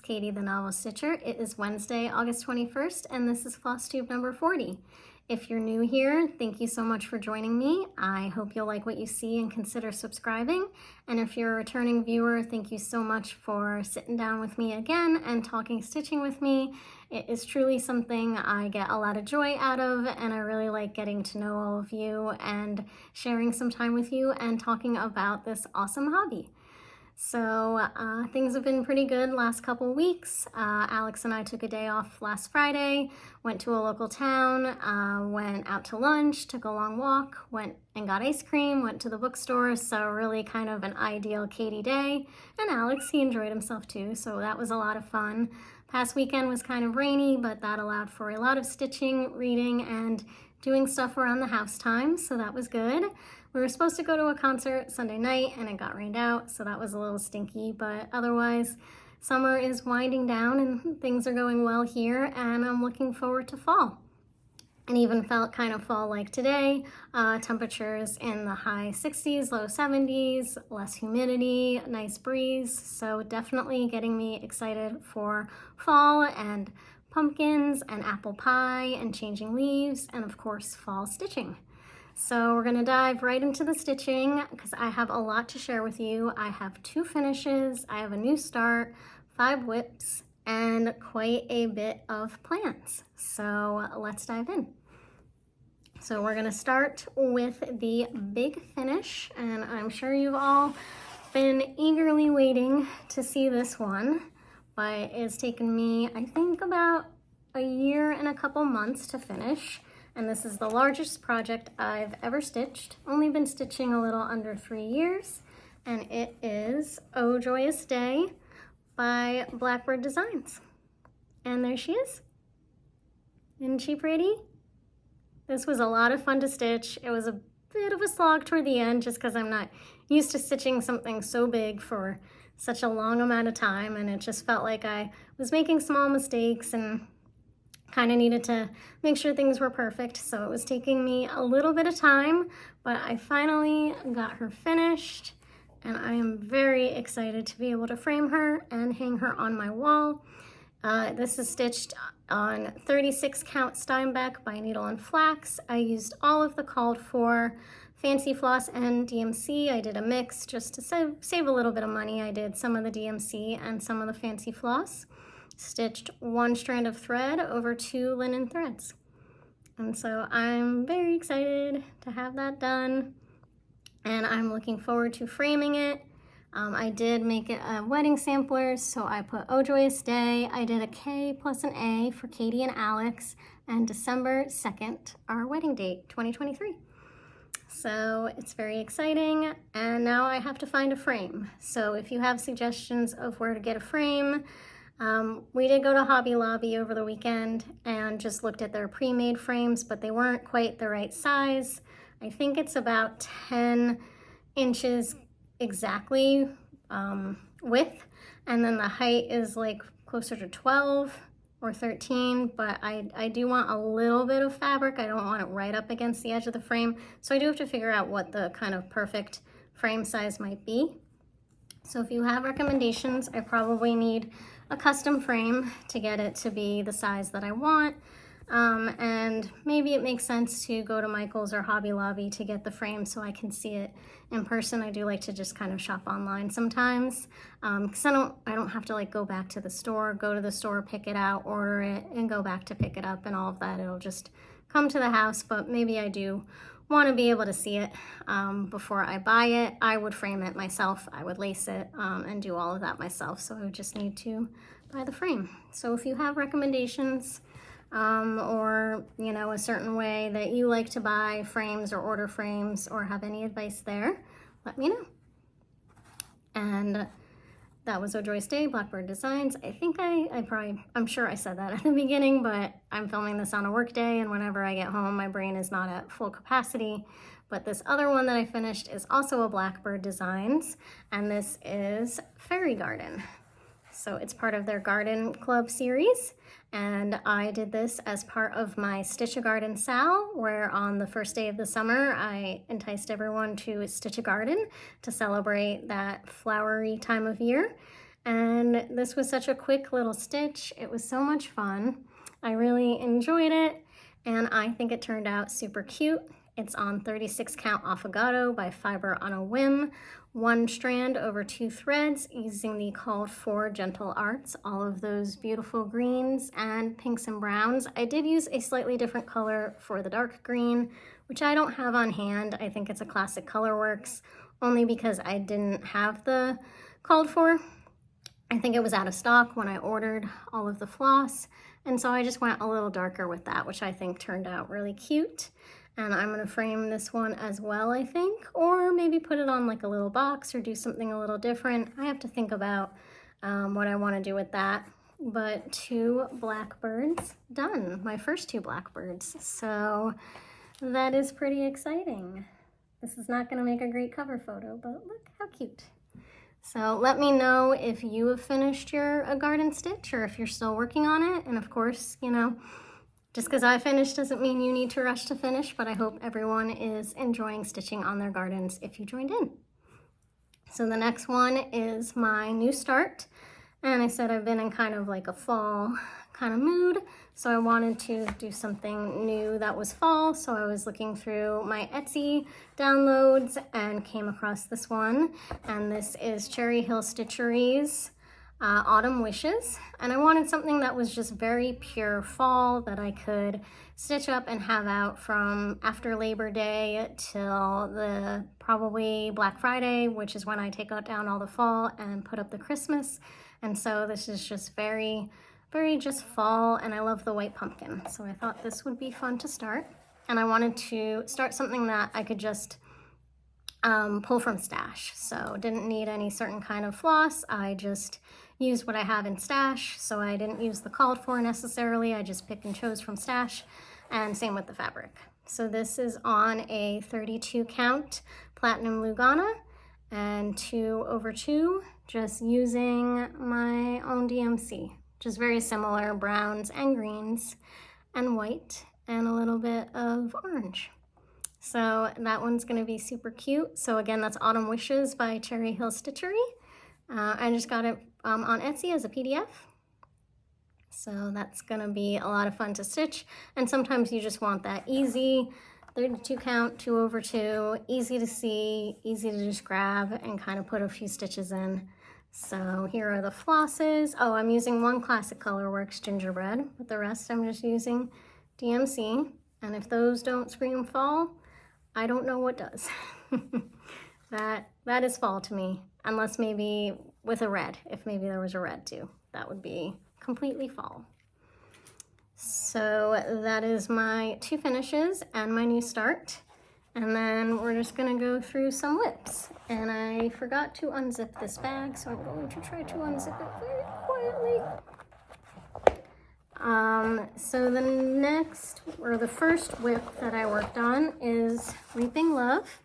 Katie, the Novel Stitcher. It is Wednesday, August 21st, and this is Flosstube number 40. If you're new here, thank you so much for joining me. I hope you'll like what you see and consider subscribing. And if you're a returning viewer, thank you so much for sitting down with me again and talking stitching with me. It is truly something I get a lot of joy out of, and I really like getting to know all of you and sharing some time with you and talking about this awesome hobby. So things have been pretty good last couple weeks. Alex and I took a day off last Friday, went to a local town, went out to lunch, took a long walk, went and got ice cream, went to the bookstore. So really kind of an ideal Katie day. And Alex, he enjoyed himself too, so that was a lot of fun. Past weekend was kind of rainy, but that allowed for a lot of stitching, reading, and doing stuff around the house time, so that was good. We were supposed to go to a concert Sunday night and it got rained out, so that was a little stinky, but otherwise summer is winding down and things are going well here, and I'm looking forward to fall. And even felt kind of fall-like today. Temperatures in the high 60s, low 70s, less humidity, nice breeze, so definitely getting me excited for fall and pumpkins and apple pie and changing leaves and of course fall stitching. So we're gonna dive right into the stitching because I have a lot to share with you. I have 2 finishes, I have a new start, 5 whips, and quite a bit of plans. So let's dive in. So we're gonna start with the big finish, and I'm sure you've all been eagerly waiting to see this one, but it's taken me, I think, about a year and a couple months to finish. And this is the largest project I've ever stitched. Only been stitching a little under 3 years. And it is Oh Joyous Day by Blackbird Designs. And there she is. Isn't she pretty? This was a lot of fun to stitch. It was a bit of a slog toward the end just because I'm not used to stitching something so big for such a long amount of time, and it just felt like I was making small mistakes and kind of needed to make sure things were perfect. So it was taking me a little bit of time, but I finally got her finished, and I am very excited to be able to frame her and hang her on my wall. This is stitched on 36 count Steinbeck by Needle and Flax. I used all of the called for fancy floss and DMC. I did a mix just to save a little bit of money. I did some of the DMC and some of the fancy floss. Stitched 1 strand of thread over 2 linen threads. And so I'm very excited to have that done, and I'm looking forward to framing it. I did make it a wedding sampler, so I put Oh Joyous Day. I did a K plus an A for Katie and Alex, and December 2nd, our wedding date, 2023. So it's very exciting, and now I have to find a frame. So if you have suggestions of where to get a frame, we did go to Hobby Lobby over the weekend and just looked at their pre-made frames, but they weren't quite the right size. I think it's about 10 inches exactly width, and then the height is like closer to 12 or 13, but I do want a little bit of fabric. I don't want it right up against the edge of the frame, so I do have to figure out what the kind of perfect frame size might be. So if you have recommendations, I probably need a custom frame to get it to be the size that I want. And maybe it makes sense to go to Michael's or Hobby Lobby to get the frame so I can see it in person. I do like to just kind of shop online sometimes, because I don't have to like go back to the store, go to the store, pick it out, order it, and go back to pick it up and all of that. It'll just come to the house, but maybe I do want to be able to see it before I buy it. I would frame it myself. I would lace it and do all of that myself. So I would just need to buy the frame. So if you have recommendations or, you know, a certain way that you like to buy frames or order frames or have any advice there, let me know. And that was Oh Joyous Day, Blackbird Designs. I think I'm sure I said that at the beginning, but I'm filming this on a work day, and whenever I get home, my brain is not at full capacity. But this other one that I finished is also a Blackbird Designs, and this is Fairy Garden. So it's part of their Garden Club series, and I did this as part of my Stitch a Garden Sal, where on the first day of the summer I enticed everyone to stitch a garden to celebrate that flowery time of year. And this was such a quick little stitch. It was so much fun. I really enjoyed it, and I think it turned out super cute. It's on 36 count Affogato by Fiber on a Whim, 1 strand over 2 threads using the called for Gentle Arts, all of those beautiful greens and pinks and browns. I did use a slightly different color for the dark green, which I don't have on hand. I think it's a classic Colorworks, only because I didn't have the called for. I think it was out of stock when I ordered all of the floss, and so I just went a little darker with that, which I think turned out really cute. And I'm gonna frame this one as well, I think, or maybe put it on like a little box or do something a little different. I have to think about what I wanna do with that. But 2 blackbirds done, my first 2 blackbirds. So that is pretty exciting. This is not gonna make a great cover photo, but look how cute. So let me know if you have finished your garden stitch or if you're still working on it. And of course, you know, just because I finished doesn't mean you need to rush to finish, but I hope everyone is enjoying stitching on their gardens if you joined in. So the next one is my new start. And I said I've been in kind of like a fall kind of mood, so I wanted to do something new that was fall. So I was looking through my Etsy downloads and came across this one, and this is Cherry Hill Stitchery's Autumn Wishes, and I wanted something that was just very pure fall that I could stitch up and have out from after Labor Day till the probably Black Friday, which is when I take out down all the fall and put up the Christmas. And so this is just very just fall, and I love the white pumpkin. So I thought this would be fun to start. And I wanted to start something that I could just pull from stash. So didn't need any certain kind of floss. I just used what I have in stash. So I didn't use the called for necessarily. I just picked and chose from stash, and same with the fabric. So this is on a 32 count platinum lugana and 2/2, just using my own DMC. Just very similar browns and greens and white and a little bit of orange. So that one's gonna be super cute. So again, that's Autumn Wishes by Cherry Hill Stitchery. I just got it on Etsy as a PDF. So that's gonna be a lot of fun to stitch. And sometimes you just want that easy 32 count, 2/2, easy to see, easy to just grab and kind of put a few stitches in. So here are the flosses. Oh, I'm using 1 classic Colorworks gingerbread, but the rest I'm just using DMC. And if those don't scream fall, I don't know what does. That is fall to me, unless maybe with a red, if maybe there was a red too. That would be completely fall. So that is my 2 finishes and my new start. And then we're just gonna go through some whips. And I forgot to unzip this bag, so I'm going to try to unzip it very quietly. So the next, or the first whip that I worked on is Reaping Love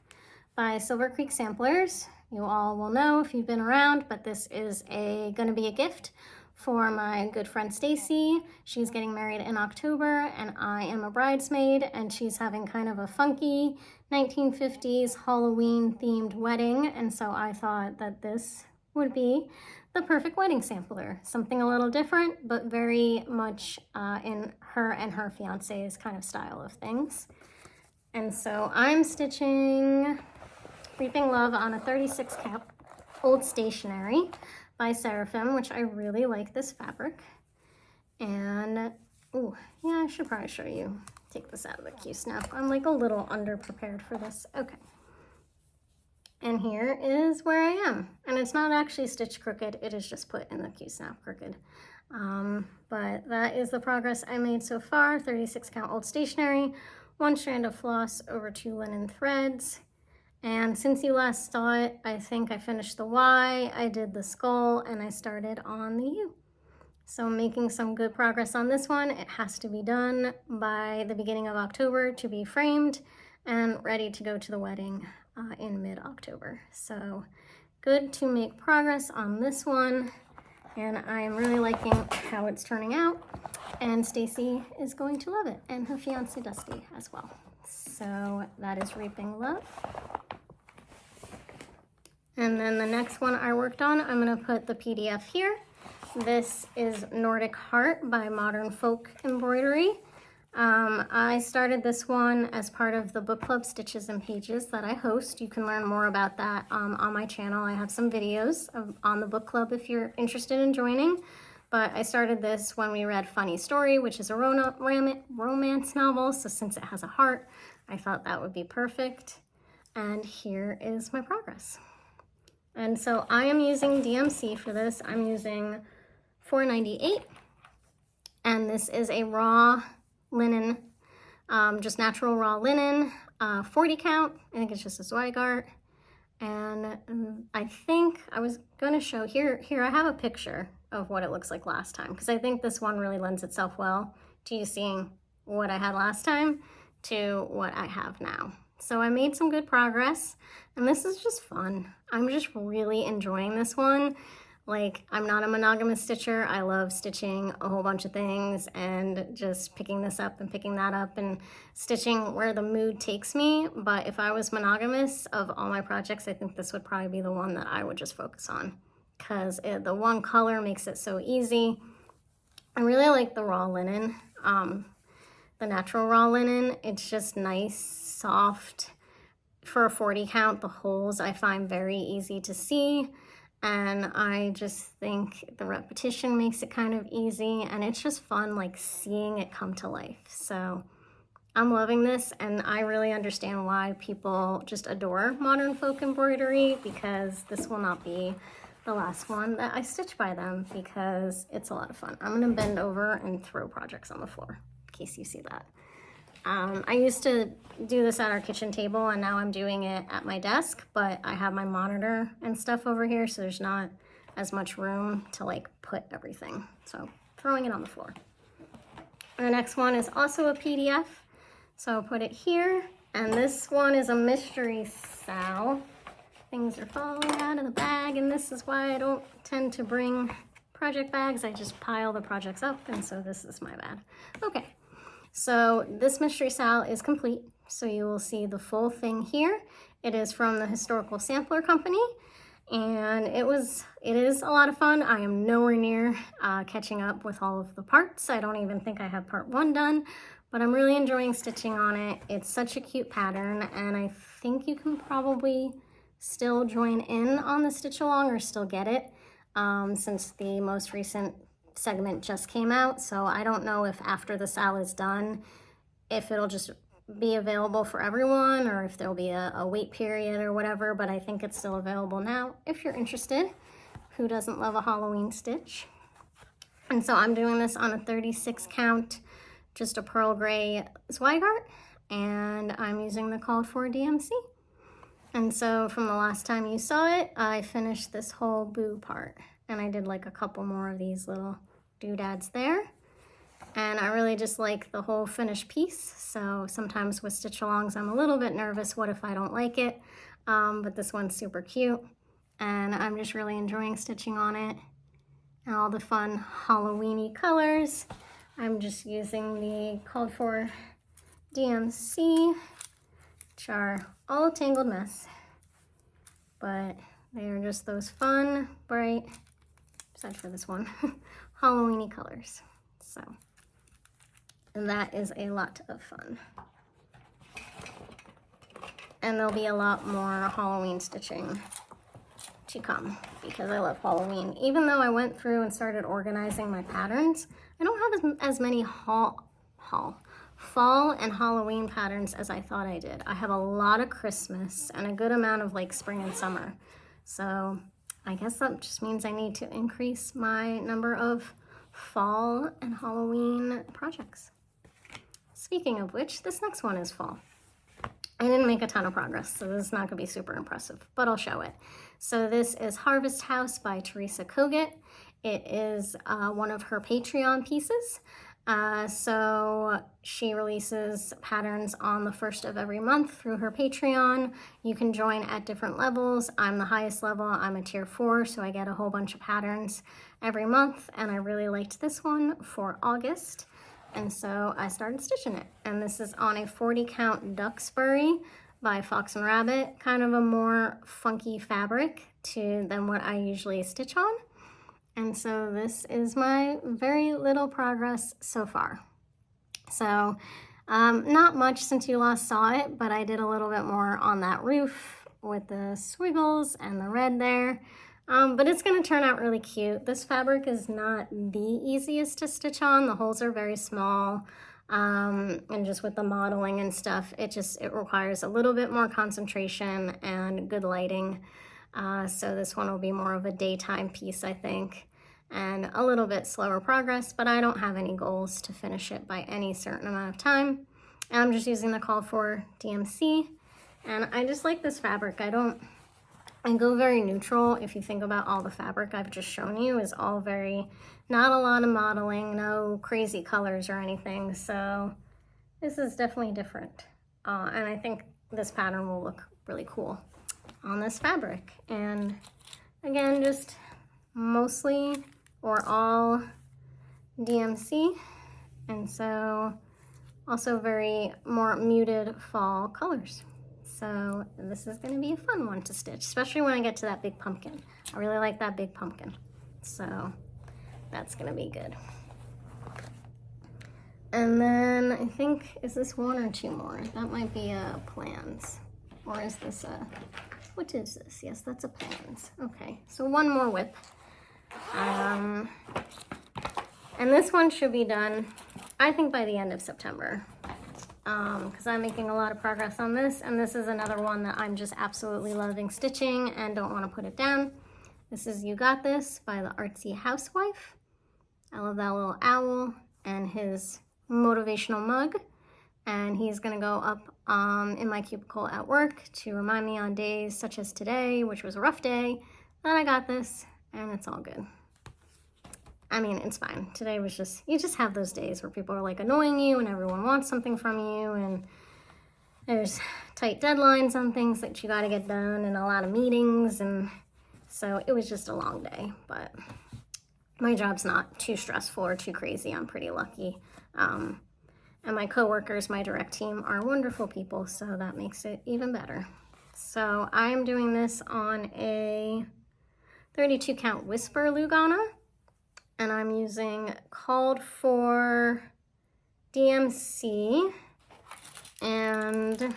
by Silver Creek Samplers. You all will know if you've been around, but this is gonna be a gift for my good friend Stacy. She's getting married in October, and I am a bridesmaid, and she's having kind of a funky 1950s Halloween themed wedding, and so I thought that this would be the perfect wedding sampler. Something a little different, but very much in her and her fiance's kind of style of things. And so I'm stitching Reaping Love on a 36 count Old Stationery by Seraphim, which I really like this fabric. And, oh, yeah, I should probably show you. Take this out of the Q-snap. I'm like a little underprepared for this. Okay. And here is where I am. And it's not actually stitched crooked, it is just put in the Q-snap crooked. But that is the progress I made so far. 36 count Old Stationery, 1 strand of floss over 2 linen threads. And since you last saw it, I think I finished the Y, I did the skull, and I started on the U. So I'm making some good progress on this one. It has to be done by the beginning of October to be framed and ready to go to the wedding in mid-October. So good to make progress on this one. And I am really liking how it's turning out. And Stacy is going to love it, and her fiance Dusty as well. So that is Reaping Love. And then the next one I worked on, I'm gonna put the PDF here. This is Nordic Heart by Modern Folk Embroidery. I started this one as part of the book club Stitches and Pages that I host. You can learn more about that on my channel. I have some videos on the book club if you're interested in joining. But I started this when we read Funny Story, which is a romance novel. So since it has a heart, I thought that would be perfect. And here is my progress. And so I am using DMC for this. I'm using 498. And this is a raw linen, just natural raw linen, 40 count. I think it's just a Zweigart. And I think I was going to show here I have a picture of what it looks like last time, because I think this one really lends itself well to you seeing what I had last time to what I have now. So I made some good progress, and this is just fun. I'm just really enjoying this one. Like, I'm not a monogamous stitcher. I love stitching a whole bunch of things and just picking this up and picking that up and stitching where the mood takes me. But if I was monogamous of all my projects, I think this would probably be the one that I would just focus on, because the one color makes it so easy. I really like the raw linen, the natural raw linen. It's just nice, soft. For a 40 count, the holes I find very easy to see. And I just think the repetition makes it kind of easy, and it's just fun, like, seeing it come to life. So I'm loving this, and I really understand why people just adore modern folk embroidery, because this will not be the last one that I stitch by them, because it's a lot of fun. I'm gonna bend over and throw projects on the floor in case you see that. I used to do this at our kitchen table, and now I'm doing it at my desk, but I have my monitor and stuff over here, so there's not as much room to like put everything. So throwing it on the floor. And the next one is also a PDF. So I'll put it here. And this one is a mystery Sal. Things are falling out of the bag, and this is why I don't tend to bring project bags. I just pile the projects up, and so this is my bad. Okay. So this mystery Sal is complete, so you will see the full thing here. It is from the Historical Sampler Company, and it is a lot of fun. I am nowhere near catching up with all of the parts. I don't even think I have part 1 done, but I'm really enjoying stitching on it. It's such a cute pattern, and I think you can probably still join in on the stitch along or still get it since the most recent segment just came out. So I don't know if after the Sal is done, if it'll just be available for everyone or if there'll be a wait period or whatever, but I think it's still available now if you're interested. Who doesn't love a Halloween stitch? And so I'm doing this on a 36 count, just a pearl gray Zweigart, and I'm using the called for DMC. And so from the last time you saw it, I finished this whole boo part. And I did like a couple more of these little doodads there. And I really just like the whole finished piece. So sometimes with stitch alongs, I'm a little bit nervous. What if I don't like it? But this one's super cute. And I'm just really enjoying stitching on it. And all the fun Halloween-y colors. I'm just using the called for DMC, which are all a tangled mess. But they are just those fun, bright, except for this one, Halloween-y colors. So that is a lot of fun. And there'll be a lot more Halloween stitching to come because I love Halloween. Even though I went through and started organizing my patterns, I don't have as many fall and Halloween patterns as I thought I did. I have a lot of Christmas and a good amount of like spring and summer. So I guess that just means I need to increase my number of fall and Halloween projects. Speaking of which, this next one is fall. I didn't make a ton of progress, so this is not gonna be super impressive, but I'll show it. So this is Harvest House by Teresa Kogut. It is one of her Patreon pieces. So she releases patterns on the 1st of every month through her Patreon. You can join at different levels. I'm the highest level. I'm a tier 4, so I get a whole bunch of patterns every month, and I really liked this one for August, and so I started stitching it. And this is on a 40 count Duxbury by Fox and Rabbit, kind of a more funky fabric than what I usually stitch on. And so this is my very little progress so far. So not much since you last saw it, but I did a little bit more on that roof with the squiggles and the red there. But it's going to turn out really cute. This fabric is not the easiest to stitch on. The holes are very small. And just with the modeling and stuff, it requires a little bit more concentration and good lighting. So this one will be more of a daytime piece, I think, and a little bit slower progress, but I don't have any goals to finish it by any certain amount of time. And I'm just using the call for DMC, and I just like this fabric. I go very neutral. If you think about all the fabric I've just shown you is all very, not a lot of modeling, no crazy colors or anything. So this is definitely different. And I think this pattern will look really cool on this fabric. And again, just mostly or all DMC. And so also very more muted fall colors. So this is going to be a fun one to stitch, especially when I get to that big pumpkin. I really like that big pumpkin. So that's going to be good. And then I think, is this one or two more? That might be plans. Or is this what is this? Yes, that's a plans. Okay, so one more whip. And this one should be done, I think, by the end of September. Because I'm making a lot of progress on this, and this is another one that I'm just absolutely loving stitching and don't want to put it down. This is You Got This by the Artsy Housewife. I love that little owl and his motivational mug, and he's going to go up in my cubicle at work to remind me on days such as today, which was a rough day, that I got this, and it's all good. I mean, it's fine. Today was just, you just have those days where people are like annoying you and everyone wants something from you, and there's tight deadlines on things that you got to get done and a lot of meetings, and so it was just a long day. But my job's not too stressful or too crazy. I'm pretty lucky. And my coworkers, my direct team, are wonderful people, so that makes it even better. So I'm doing this on a 32 count Whisper Lugana. And I'm using Called for DMC and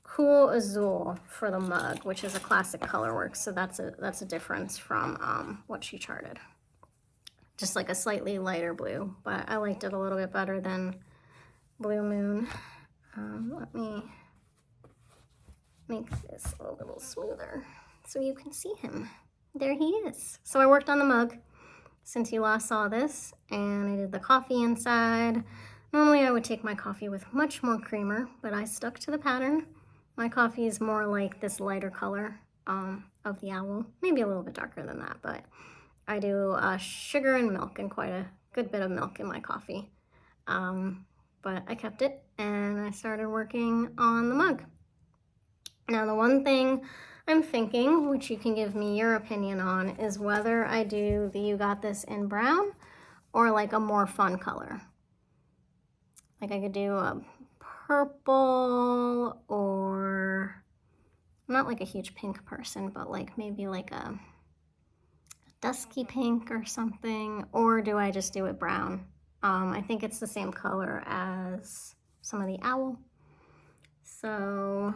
Cool Azul for the mug, which is a classic colorwork. So that's a difference from what she charted. Just like a slightly lighter blue, but I liked it a little bit better than Blue Moon. Let me make this a little smoother so you can see him. There he is. So I worked on the mug since you last saw this, and I did the coffee inside. Normally I would take my coffee with much more creamer, but I stuck to the pattern. My coffee is more like this lighter color of the owl, maybe a little bit darker than that, but I do sugar and milk and quite a good bit of milk in my coffee. But I kept it and I started working on the mug. Now the one thing I'm thinking, which you can give me your opinion on, is whether I do the You Got This in brown or like a more fun color. Like I could do a purple, or I'm not like a huge pink person, but like maybe like a dusky pink or something, or do I just do it brown? I think it's the same color as some of the owl. So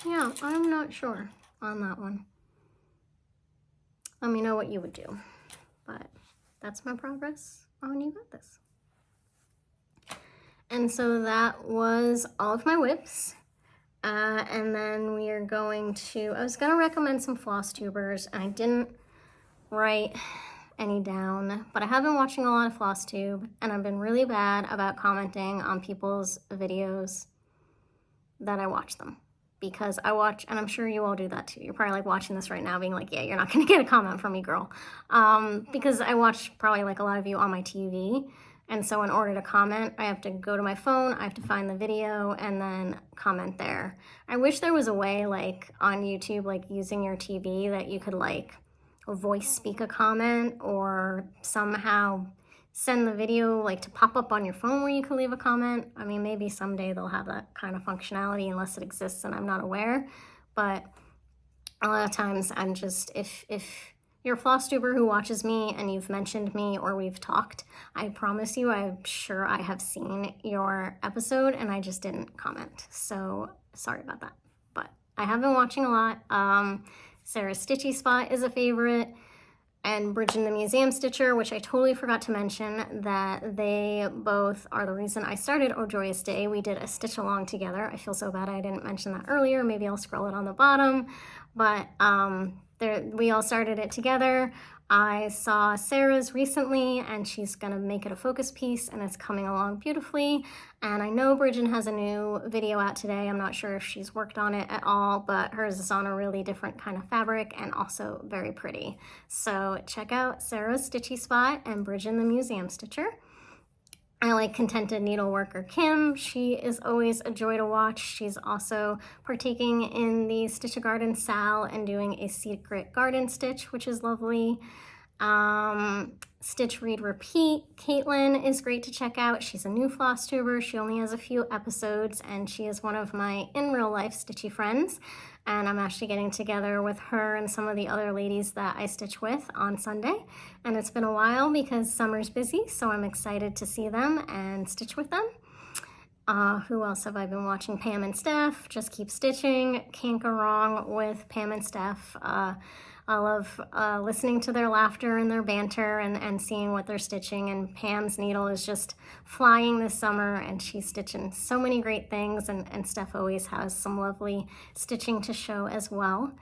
yeah, I'm not sure on that one. Let me know what you would do. But that's my progress on You Got This. And so that was all of my whips. And then we are going to, I was gonna recommend some Flosstubers, and I didn't write any down, but I have been watching a lot of Flosstube, and I've been really bad about commenting on people's videos that I watch them. Because I watch, and I'm sure you all do that too. You're probably like watching this right now being like, yeah, you're not gonna get a comment from me, girl. Because I watch probably like a lot of you on my TV. And so in order to comment, I have to go to my phone, I have to find the video and then comment there. I wish there was a way like on YouTube, like using your TV, that you could like voice speak a comment or somehow send the video like to pop up on your phone where you can leave a comment. I mean, maybe someday they'll have that kind of functionality unless it exists and I'm not aware. But a lot of times I'm just, if you're a Flosstuber who watches me and you've mentioned me or we've talked, I promise you I'm sure I have seen your episode and I just didn't comment. So sorry about that. But I have been watching a lot. Sarah's Stitchy Spot is a favorite, and Bridge and the Museum Stitcher, which I totally forgot to mention, that they both are the reason I started Oh Joyous Day. We did a stitch along together. I feel so bad I didn't mention that earlier. Maybe I'll scroll it on the bottom. But we all started it together. I saw Sarah's recently and she's gonna make it a focus piece and it's coming along beautifully. And I know Bridget has a new video out today. I'm not sure if she's worked on it at all, but hers is on a really different kind of fabric and also very pretty. So check out Sarah's Stitchy Spot and Bridget the Museum Stitcher. I like Contented Needleworker Kim. She is always a joy to watch. She's also partaking in the Stitch a Garden Sal and doing a secret garden stitch, which is lovely. Stitch, Read, Repeat. Caitlin is great to check out. She's a new Flosstuber. She only has a few episodes and she is one of my in real life stitchy friends. And I'm actually getting together with her and some of the other ladies that I stitch with on Sunday. And it's been a while because summer's busy, so I'm excited to see them and stitch with them. Who else have I been watching? Pam and Steph, Just Keep Stitching. Can't go wrong with Pam and Steph. I love listening to their laughter and their banter and seeing what they're stitching. And Pam's needle is just flying this summer and she's stitching so many great things. And Steph always has some lovely stitching to show as well.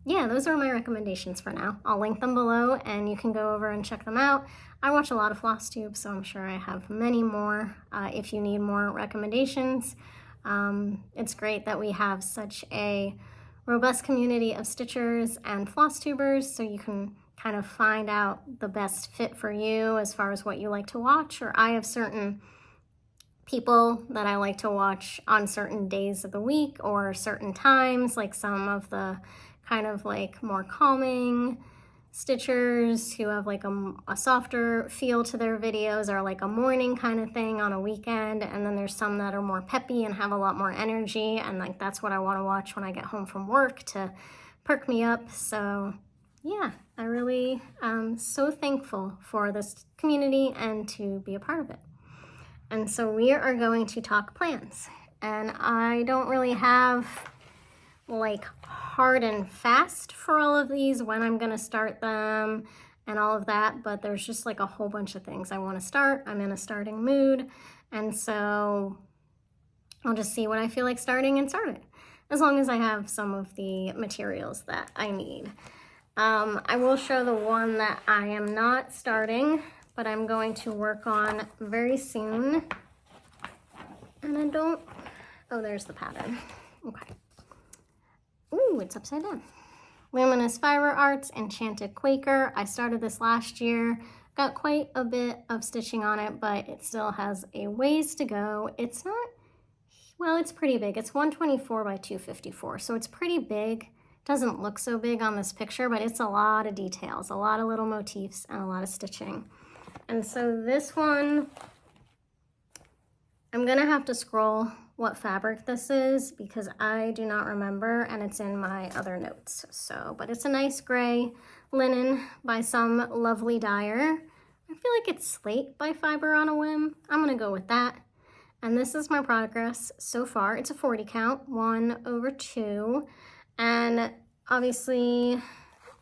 Yeah, those are my recommendations for now. I'll link them below and you can go over and check them out. I watch a lot of Flosstubes, so I'm sure I have many more if you need more recommendations. It's great that we have such a robust community of stitchers and Flosstubers, so you can kind of find out the best fit for you as far as what you like to watch. Or I have certain people that I like to watch on certain days of the week or certain times, like some of the kind of like more calming stitchers who have like a softer feel to their videos, or like a morning kind of thing on a weekend. And then there's some that are more peppy and have a lot more energy, and like that's what I want to watch when I get home from work to perk me up. So yeah, I really am so thankful for this community and to be a part of it. And so we are going to talk plans, and I don't really have like hard and fast for all of these, when I'm gonna start them and all of that, but there's just like a whole bunch of things I want to start. I'm in a starting mood, and so I'll just see what I feel like starting and start it, as long as I have some of the materials that I need. I will show the one that I am not starting, but I'm going to work on very soon. And I don't, oh, there's the pattern. Okay. Ooh, it's upside down. Luminous Fiber Arts, Enchanted Quaker. I started this last year. Got quite a bit of stitching on it, but it still has a ways to go. It's not, well, it's pretty big. It's 124 by 254, so it's pretty big. Doesn't look so big on this picture, but it's a lot of details, a lot of little motifs, and a lot of stitching. And so this one, I'm gonna have to scroll what fabric this is because I do not remember, and it's in my other notes. So, but it's a nice gray linen by some lovely dyer. I feel like it's Slate by Fiber on a Whim. I'm gonna go with that. And this is my progress so far. It's a 40 count, 1/2. And obviously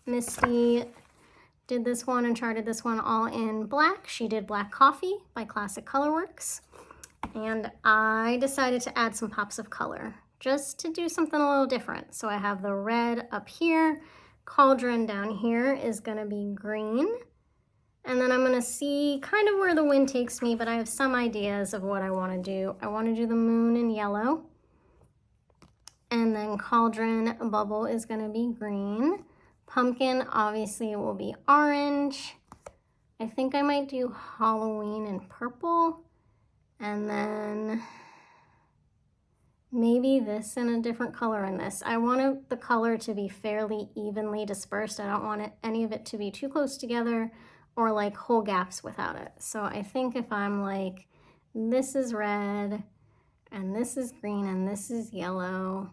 Misty did this one and charted this one all in black. She did Black Coffee by Classic Colorworks. And I decided to add some pops of color just to do something a little different. So I have the red up here, Cauldron down here is gonna be green. And then I'm gonna see kind of where the wind takes me, but I have some ideas of what I wanna do. I wanna do the moon in yellow. And then Cauldron Bubble is gonna be green. Pumpkin obviously will be orange. I think I might do Halloween in purple. And then maybe this in a different color in this. I want the color to be fairly evenly dispersed. I don't want any of it to be too close together or like whole gaps without it. So I think if I'm like, this is red and this is green and this is yellow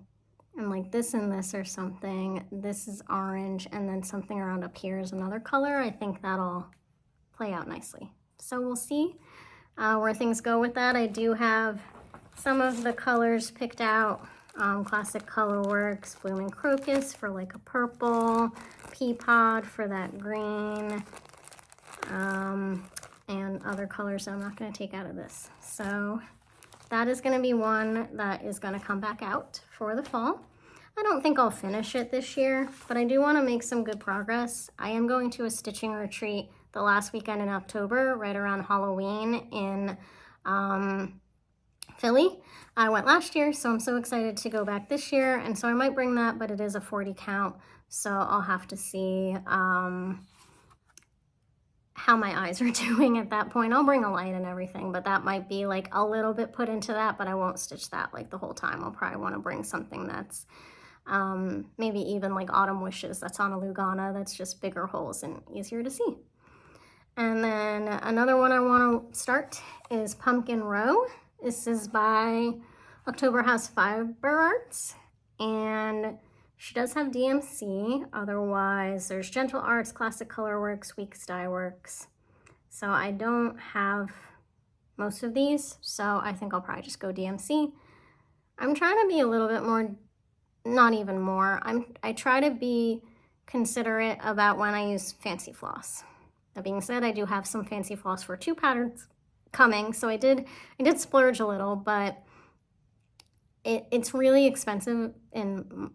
and like this and this or something, this is orange, and then something around up here is another color, I think that'll play out nicely. So we'll see where things go with that. I do have some of the colors picked out. Classic Colorworks, Blooming Crocus for like a purple, Pea Pod for that green, and other colors that I'm not going to take out of this. So that is going to be one that is going to come back out for the fall. I don't think I'll finish it this year, but I do want to make some good progress. I am going to a stitching retreat the last weekend in October, right around Halloween in Philly. I went last year, so I'm so excited to go back this year, and so I might bring that, but it is a 40 count, so I'll have to see how my eyes are doing at that point. I'll bring a light and everything, but that might be like a little bit put into that, but I won't stitch that like the whole time. I'll probably want to bring something that's maybe even like Autumn Wishes that's on a lugana that's just bigger holes and easier to see. And then another one I want to start is Pumpkin Row. This is by October House Fiber Arts, and she does have DMC. Otherwise, there's Gentle Arts, Classic Colorworks, Weeks Dye Works. So I don't have most of these, so I think I'll probably just go DMC. I'm trying to be a little bit more, not even more, I try to be considerate about when I use fancy floss. That being said, I do have some fancy floss for 2 patterns coming, so I did splurge a little, but it's really expensive in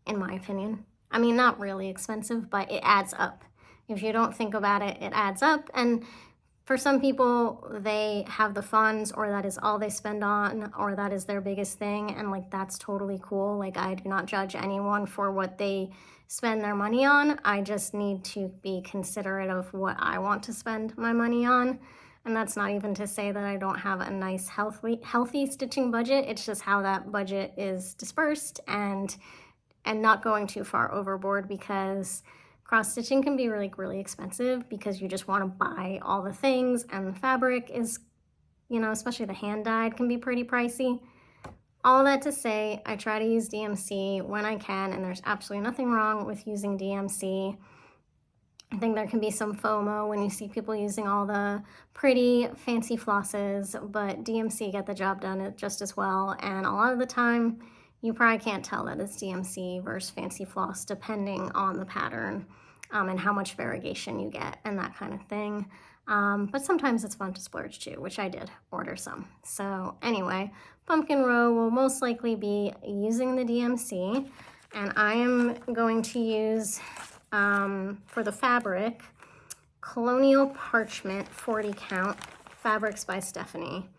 my opinion. I mean, not really expensive, but it adds up. If you don't think about it, it adds up. And for some people, they have the funds, or that is all they spend on, or that is their biggest thing, and like that's totally cool. Like, I do not judge anyone for what they spend their money on. I just need to be considerate of what I want to spend my money on. And that's not even to say that I don't have a nice, healthy stitching budget. It's just how that budget is dispersed, and not going too far overboard, because cross stitching can be really expensive because you just want to buy all the things, and the fabric is, you know, especially the hand dyed, can be pretty pricey. All that to say, I try to use DMC when I can, and there's absolutely nothing wrong with using DMC. I think there can be some FOMO when you see people using all the pretty fancy flosses, but DMC get the job done just as well. And a lot of the time, you probably can't tell that it's DMC versus fancy floss depending on the pattern and how much variegation you get and that kind of thing. But sometimes it's fun to splurge too, which I did order some. So anyway, Pumpkin Row will most likely be using the DMC, and I am going to use, for the fabric, Colonial Parchment 40 count Fabrics by Stephanie.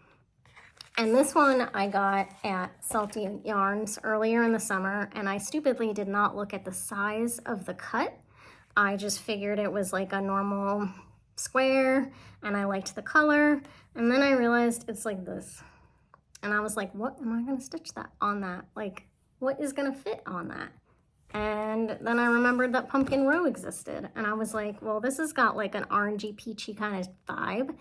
And this one I got at Salty Yarns earlier in the summer, and I stupidly did not look at the size of the cut. I just figured it was like a normal square, and I liked the color, and then I realized it's like this. And I was like, what am I gonna stitch that on that? Like, what is gonna fit on that? And then I remembered that Pumpkin Row existed, and I was like, well, this has got like an orangey peachy kind of vibe,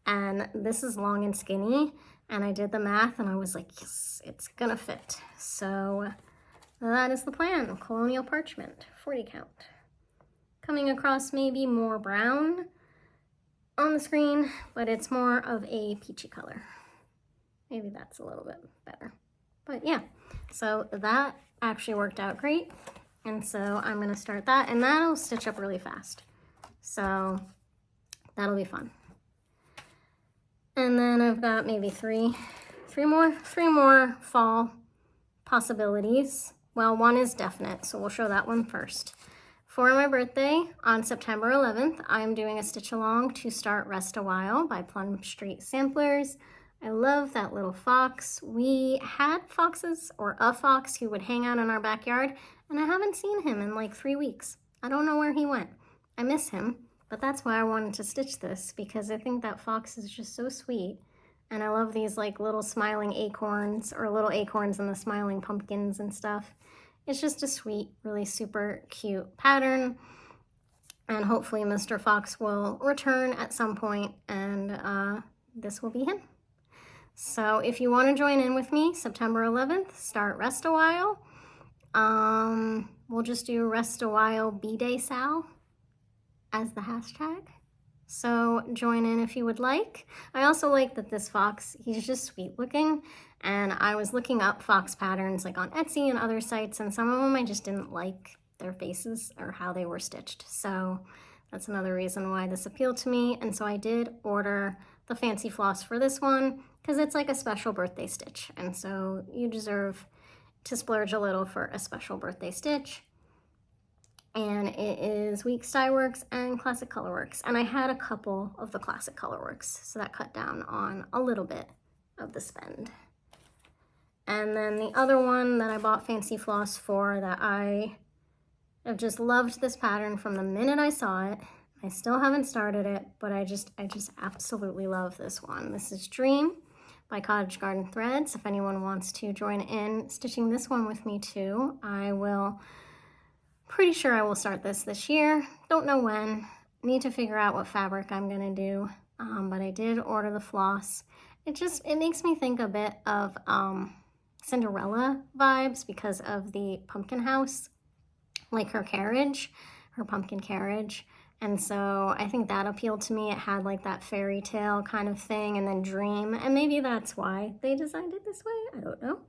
and this is long and skinny, and I did the math, and I was like, yes, it's gonna fit. So that is the plan. Colonial Parchment 40 count. Coming across maybe more brown on the screen, but it's more of a peachy color. Maybe that's a little bit better. But yeah, so that actually worked out great. And so I'm gonna start that, and that'll stitch up really fast. So that'll be fun. And then I've got maybe three more fall possibilities. Well, one is definite, so we'll show that one first. For my birthday on September 11th, I'm doing a stitch along to start Rest a While by Plum Street Samplers. I love that little fox. We had foxes, or a fox, who would hang out in our backyard, and I haven't seen him in like 3 weeks. I don't know where he went. I miss him, but that's why I wanted to stitch this, because I think that fox is just so sweet. And I love these like little smiling acorns, or little acorns and the smiling pumpkins and stuff. It's just a sweet, really super cute pattern. and hopefully Mr. Fox will return at some point, and this will be him. So if you want to join in with me, September 11th, start Rest a While. We'll just do Rest a While B-Day Sal as the hashtag. So join in if you would like. I also like that this fox, he's just sweet looking. And I was looking up fox patterns like on Etsy and other sites, and some of them I just didn't like their faces or how they were stitched. So that's another reason why this appealed to me. And so I did order the fancy floss for this one because it's like a special birthday stitch. And so you deserve to splurge a little for a special birthday stitch. And it is Weeks Dye Works and Classic Colorworks. And I had a couple of the Classic Colorworks, so that cut down on a little bit of the spend. And then the other one that I bought fancy floss for that I have just loved this pattern from the minute I saw it. I still haven't started it, but I just absolutely love this one. This is Dream by Cottage Garden Threads. If anyone wants to join in stitching this one with me too, pretty sure I will start this year. Don't know when. Need to figure out what fabric I'm gonna do, but I did order the floss. It makes me think a bit of Cinderella vibes because of the pumpkin house, like her carriage, her pumpkin carriage. And so I think that appealed to me. It had like that fairy tale kind of thing, and then Dream, and maybe that's why they designed it this way, I don't know.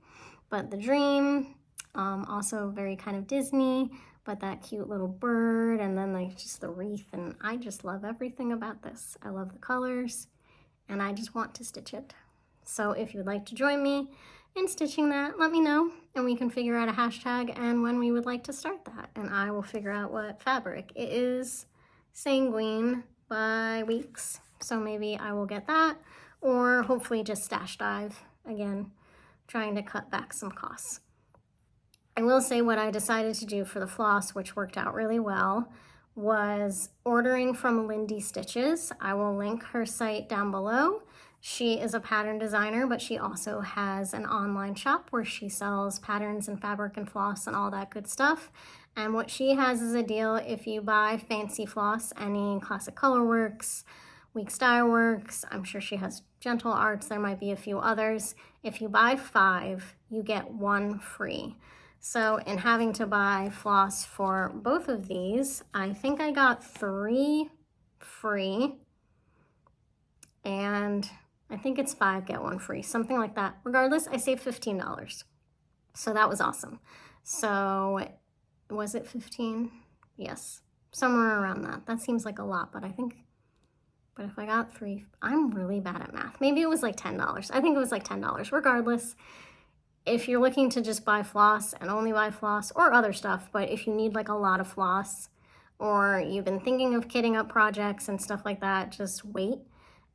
But the Dream, also very kind of Disney, but that cute little bird, and then like just the wreath, and I just love everything about this. I love the colors, and I just want to stitch it. So if you'd like to join me in stitching that, let me know, and we can figure out a hashtag and when we would like to start that, and I will figure out what fabric. It is Sanguine by Weeks, so maybe I will get that, or hopefully just Stash Dive, again, trying to cut back some costs. I will say what I decided to do for the floss, which worked out really well, was ordering from Lindy Stitches. I will link her site down below. She is a pattern designer, but she also has an online shop where she sells patterns and fabric and floss and all that good stuff. And what she has is a deal if you buy fancy floss, any Classic Colorworks, Weeks Dye Works, I'm sure she has Gentle Arts, there might be a few others. If you buy 5, you get 1 free. So in having to buy floss for both of these, I think I got 3 free, and I think it's 5 get 1 free, something like that. Regardless, I saved $15. So that was awesome. So was it 15? Yes, somewhere around that. That seems like a lot, but if I got 3, I'm really bad at math. Maybe it was like $10. I think it was like $10. Regardless, if you're looking to just buy floss and only buy floss or other stuff, but if you need like a lot of floss or you've been thinking of kitting up projects and stuff like that, just wait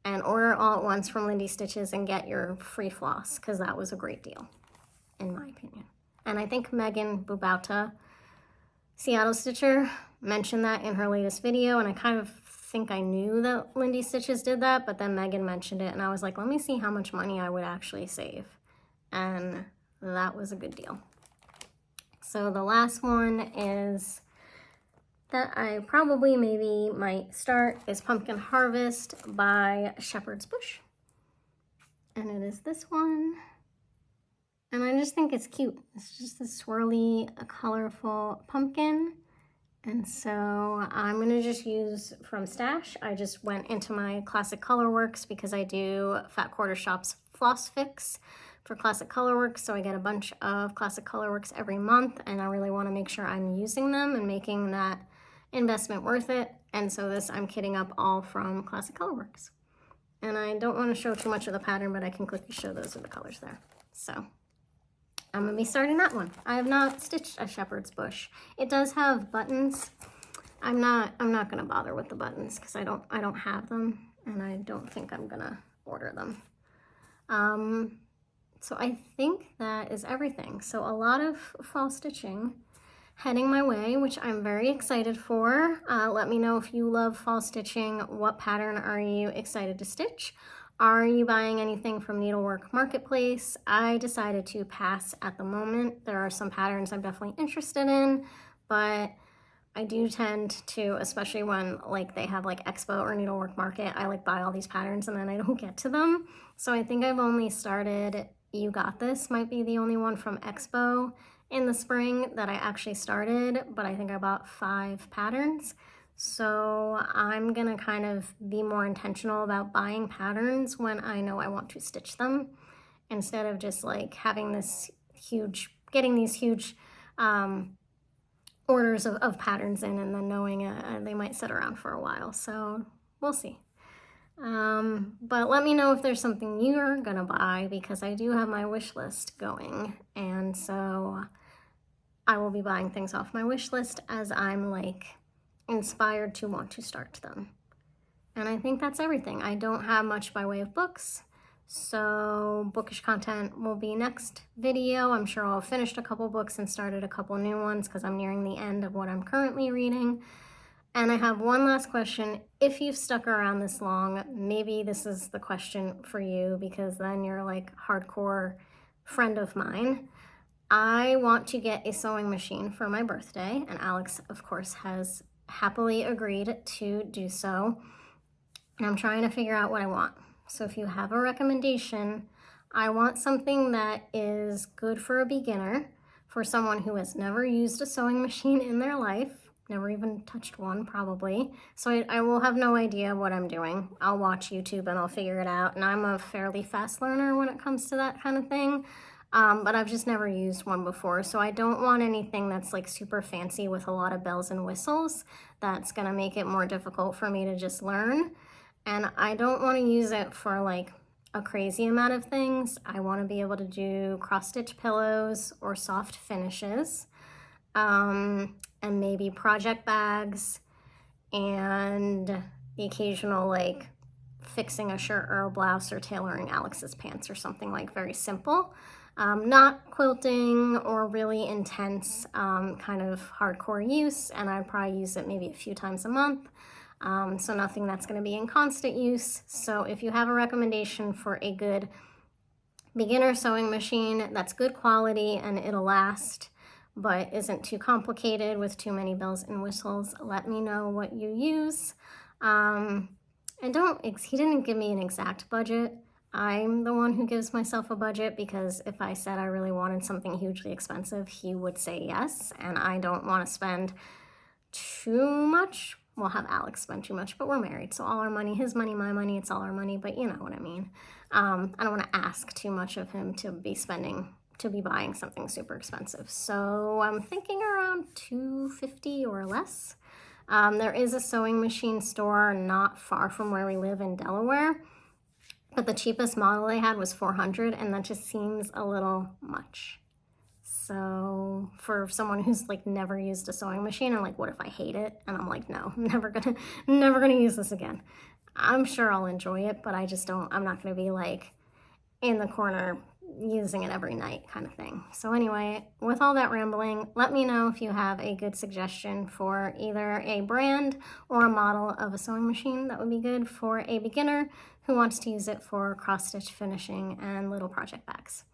and order all at once from Lindy Stitches and get your free floss, because that was a great deal, in my opinion. And I think Megan Bubauta, Seattle Stitcher, mentioned that in her latest video, and I kind of think I knew that Lindy Stitches did that, but then Megan mentioned it, and I was like, let me see how much money I would actually save. And that was a good deal. So the last one is that I probably maybe might start is Pumpkin Harvest by Shepherd's Bush. And it is this one. And I just think it's cute. It's just a swirly, a colorful pumpkin. And so I'm gonna just use from Stash. I just went into my Classic Colorworks because I do Fat Quarter Shop's Floss Fix for Classic Colorworks, so I get a bunch of Classic Colorworks every month, and I really want to make sure I'm using them and making that investment worth it. And so this I'm kitting up all from Classic Colorworks. And I don't want to show too much of the pattern, but I can quickly show those are the colors there. So I'm gonna be starting that one. I have not stitched a Shepherd's Bush. It does have buttons. I'm not gonna bother with the buttons because I don't have them, and I don't think I'm gonna order them. So I think that is everything. So a lot of fall stitching heading my way, which I'm very excited for. Let me know if you love fall stitching. What pattern are you excited to stitch? Are you buying anything from Needlework Marketplace? I decided to pass at the moment. There are some patterns I'm definitely interested in, but I do tend to, especially when like they have like Expo or Needlework Market, I like buy all these patterns and then I don't get to them. So I think I've only started, You Got This might be the only one from Expo in the spring that I actually started, but I think I bought 5 patterns. So I'm gonna kind of be more intentional about buying patterns when I know I want to stitch them, instead of just like having this huge, getting these huge orders of patterns in and then knowing they might sit around for a while. So we'll see. But let me know if there's something you're gonna buy, because I do have my wish list going, and so I will be buying things off my wish list as I'm like inspired to want to start them. And I think that's everything. I don't have much by way of books, so bookish content will be next video. I'm sure I'll have finished a couple books and started a couple new ones because I'm nearing the end of what I'm currently reading. And I have one last question. If you've stuck around this long, maybe this is the question for you, because then you're like hardcore friend of mine. I want to get a sewing machine for my birthday, and Alex, of course, has happily agreed to do so. And I'm trying to figure out what I want. So if you have a recommendation, I want something that is good for a beginner, for someone who has never used a sewing machine in their life, never even touched one probably. So I will have no idea what I'm doing. I'll watch YouTube and I'll figure it out. And I'm a fairly fast learner when it comes to that kind of thing. But I've just never used one before. So I don't want anything that's like super fancy with a lot of bells and whistles. That's gonna make it more difficult for me to just learn. And I don't want to use it for like a crazy amount of things. I want to be able to do cross-stitch pillows or soft finishes, and maybe project bags, and the occasional like fixing a shirt or a blouse or tailoring Alex's pants or something like very simple. Not quilting or really intense kind of hardcore use, and I'd probably use it maybe a few times a month. So nothing that's going to be in constant use. So if you have a recommendation for a good beginner sewing machine that's good quality and it'll last, but isn't too complicated with too many bells and whistles, let me know what you use. And he didn't give me an exact budget. I'm the one who gives myself a budget, because if I said I really wanted something hugely expensive, he would say yes, and I don't want to spend too much. We'll have Alex spend too much, but we're married, so all our money, his money, my money, it's all our money, but you know what I mean. I don't want to ask too much of him to be buying something super expensive. So I'm thinking around $250 or less. There is a sewing machine store not far from where we live in Delaware, but the cheapest model they had was $400, and that just seems a little much. So for someone who's like never used a sewing machine and like, what if I hate it? And I'm like, no, I'm never gonna use this again. I'm sure I'll enjoy it, but I'm not gonna be like in the corner using it every night kind of thing. So anyway, with all that rambling, let me know if you have a good suggestion for either a brand or a model of a sewing machine that would be good for a beginner who wants to use it for cross-stitch finishing and little project bags.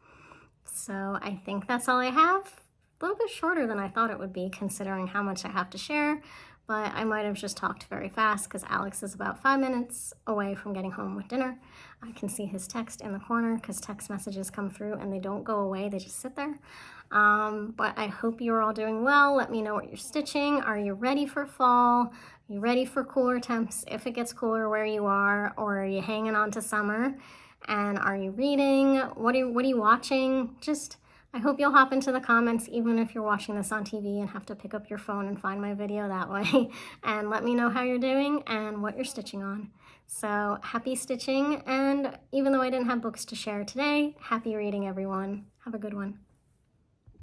So I think that's all I have. A little bit shorter than I thought it would be, considering how much I have to share, but I might have just talked very fast because Alex is about 5 minutes away from getting home with dinner. I can see his text in the corner because text messages come through and they don't go away, they just sit there. But I hope you're all doing well. Let me know what you're stitching. Are you ready for fall? Are you ready for cooler temps if it gets cooler where you are, or are you hanging on to summer? And are you reading? What are you watching? I hope you'll hop into the comments, even if you're watching this on TV and have to pick up your phone and find my video that way, and let me know how you're doing and what you're stitching on. So happy stitching, and even though I didn't have books to share today, happy reading, everyone. Have a good one.